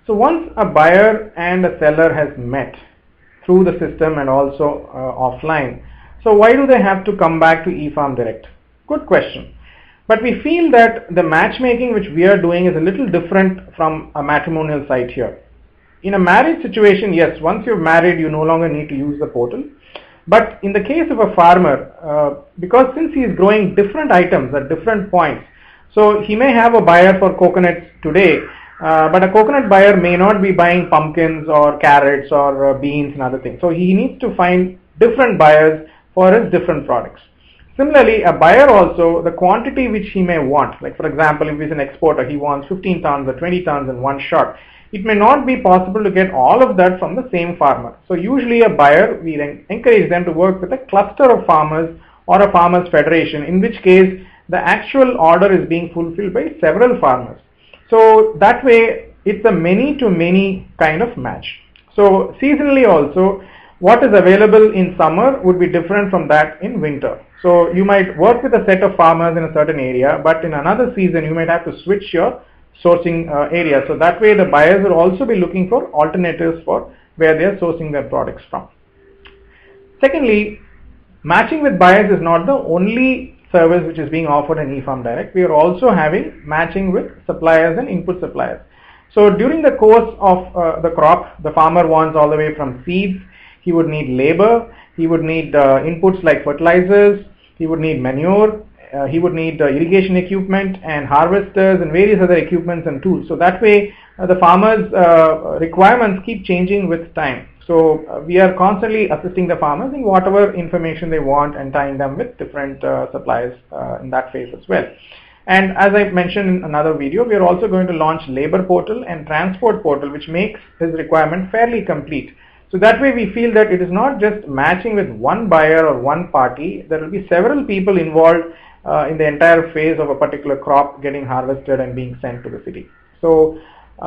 So once a buyer and a seller has met through the system and also offline, so why do they have to come back to eFarm Direct? Good question. But we feel that the matchmaking which we are doing is a little different from a matrimonial site here. In a marriage situation, yes, once you're married, you no longer need to use the portal. But in the case of a farmer, because since he is growing different items at different points, so he may have a buyer for coconuts today, but a coconut buyer may not be buying pumpkins or carrots or beans and other things. So he needs to find different buyers for his different products. Similarly, a buyer also, the quantity which he may want, like for example, if he's an exporter, he wants 15 tons or 20 tons in one shot. It may not be possible to get all of that from the same farmer. So usually a buyer, we encourage them to work with a cluster of farmers or a farmers federation, in which case the actual order is being fulfilled by several farmers. So that way it's a many to many kind of match. So seasonally also, what is available in summer would be different from that in winter. So you might work with a set of farmers in a certain area, but in another season you might have to switch your sourcing area. So that way the buyers will also be looking for alternatives for where they are sourcing their products from. Secondly, matching with buyers is not the only service which is being offered in eFarm Direct. We are also having matching with suppliers and input suppliers. So during the course of the crop, the farmer wants all the way from seeds, he would need labor, he would need inputs like fertilizers, he would need manure, he would need irrigation equipment and harvesters and various other equipments and tools. So that way the farmers' requirements keep changing with time. So we are constantly assisting the farmers in whatever information they want and tying them with different suppliers in that phase as well. And as I mentioned in another video, we are also going to launch labor portal and transport portal, which makes his requirement fairly complete. So that way we feel that it is not just matching with one buyer or one party. There will be several people involved in the entire phase of a particular crop getting harvested and being sent to the city. So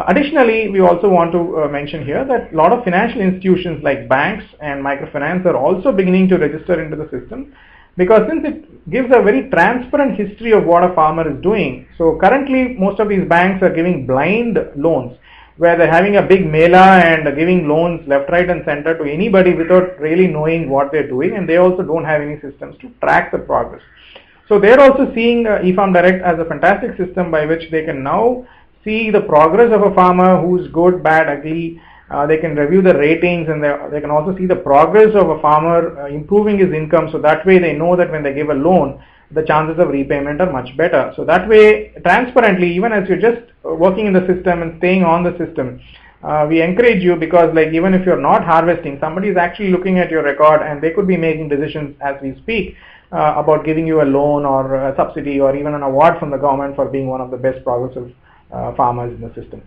additionally, we also want to mention here that a lot of financial institutions like banks and microfinance are also beginning to register into the system, because since it gives a very transparent history of what a farmer is doing. So currently most of these banks are giving blind loans, where they're having a big mela and giving loans left, right and center to anybody without really knowing what they're doing, and they also don't have any systems to track the progress. So they're also seeing eFarm Direct as a fantastic system by which they can now see the progress of a farmer who's good, bad, ugly. They can review the ratings, and they can also see the progress of a farmer improving his income. So that way they know that when they give a loan, the chances of repayment are much better. So that way, transparently, even as you're just working in the system and staying on the system, we encourage you, because like even if you're not harvesting, somebody is actually looking at your record and they could be making decisions as we speak about giving you a loan or a subsidy or even an award from the government for being one of the best progressive farmers in the system.